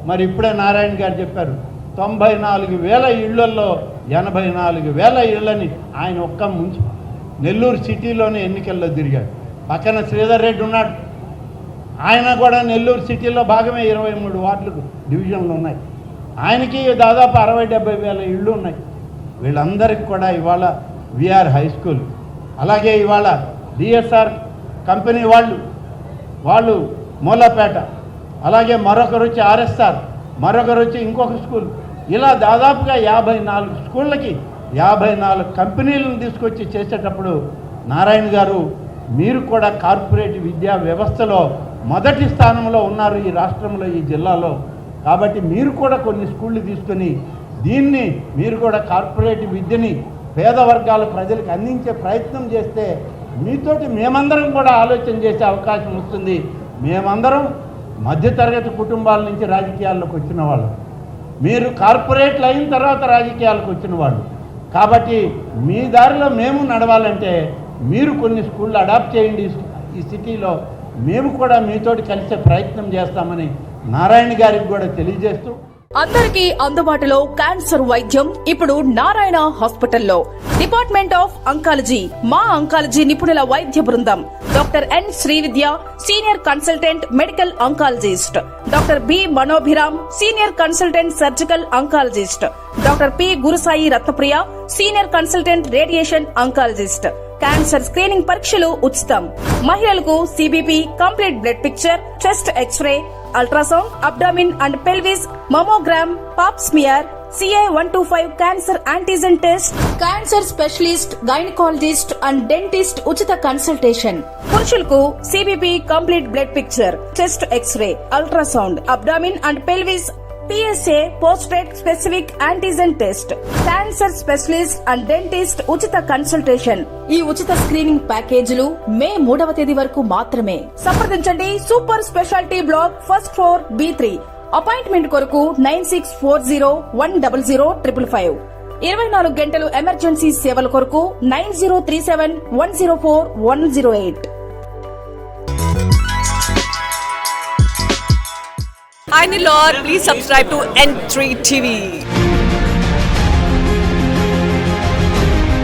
మరి ఇప్పుడే నారాయణ గారు చెప్పారు 94,000 ఇళ్లలో 84,000 ఇళ్లని ఆయన ఒక్క ముంచి నెల్లూరు సిటీలోనే ఎన్నికల్లో తిరిగాడు. పక్కన శ్రీధర్ రెడ్డి ఉన్నాడు, ఆయన కూడా నెల్లూరు సిటీలో భాగమే 23 వార్డులకు డివిజన్లు ఉన్నాయి. ఆయనకి దాదాపు 60-70 వేల ఇళ్ళు ఉన్నాయి. వీళ్ళందరికీ కూడా ఇవాళ విఆర్ హై స్కూల్, అలాగే ఇవాళ డిఎస్ఆర్ కంపెనీ వాళ్ళు మూలపేట, అలాగే మరొకరు వచ్చి ఆర్ఎస్ఆర్, మరొకరు వచ్చి ఇంకొక స్కూల్, ఇలా దాదాపుగా 54 స్కూళ్ళకి 54 కంపెనీలను తీసుకొచ్చి చేసేటప్పుడు నారాయణ గారు మీరు కూడా కార్పొరేట్ విద్యా వ్యవస్థలో మొదటి స్థానంలో ఉన్నారు ఈ రాష్ట్రంలో, ఈ జిల్లాలో. కాబట్టి మీరు కూడా కొన్ని స్కూళ్ళు తీసుకొని దీన్ని మీరు కూడా కార్పొరేట్ విద్యని పేద వర్గాల ప్రజలకు అందించే ప్రయత్నం చేస్తే మీతోటి మేమందరం కూడా ఆలోచన చేసే అవకాశం వస్తుంది. మేమందరం మధ్యతరగతి కుటుంబాల నుంచి రాజకీయాల్లోకి వచ్చిన వాళ్ళు, మీరు కార్పొరేట్లు అయిన తర్వాత రాజకీయాలకు వచ్చిన వాళ్ళు. కాబట్టి మీ దారిలో మేము నడవాలంటే మీరు కొన్ని స్కూళ్ళు అడాప్ట్ చేయండి ఈ సిటీలో, మేము కూడా మీతోటి కలిసే ప్రయత్నం చేస్తామని నారాయణ గారికి కూడా తెలియజేస్తూ, అందరికీ అందుబాటులో క్యాన్సర్ వైద్యం ఇప్పుడు నారాయణ హాస్పిటల్లో. డిపార్ట్మెంట్ ఆఫ్ అంకాలజీ, మా అంకాలజీ నిపుణుల వైద్య బృందం. Doctor N Srividya, senior consultant medical oncologist. Doctor B Manobhiram, senior consultant surgical oncologist. Doctor P Gurusai Ratnapriya, senior consultant radiation oncologist. Cancer screening పరీక్షలు ఉచితం. మహిళలకు CBP, complete blood picture, chest X ray, ultrasound, abdomen and pelvis, mammogram, pap smear, CA-125 cancer antigen test, cancer specialist, gynaecologist and dentist ఉచిత consultation. పురుషులకు CBP, complete blood picture, chest X ray, ultrasound, abdomen and pelvis, PSA పోస్ట్రేట్ specific antigen test, cancer specialist and dentist ఉచిత consultation. ఈ ఉచిత screening ప్యాకేజీలు మే 3వ తేదీ వరకు మాత్రమే. సంప్రదించండి super speciality block, first floor, B3. Appointment కొరకు 9640100555. 24 గంటలు ఎమర్జెన్సీ సేవల కొరకు 9037104108. Hi Nilor, please subscribe to N3 TV.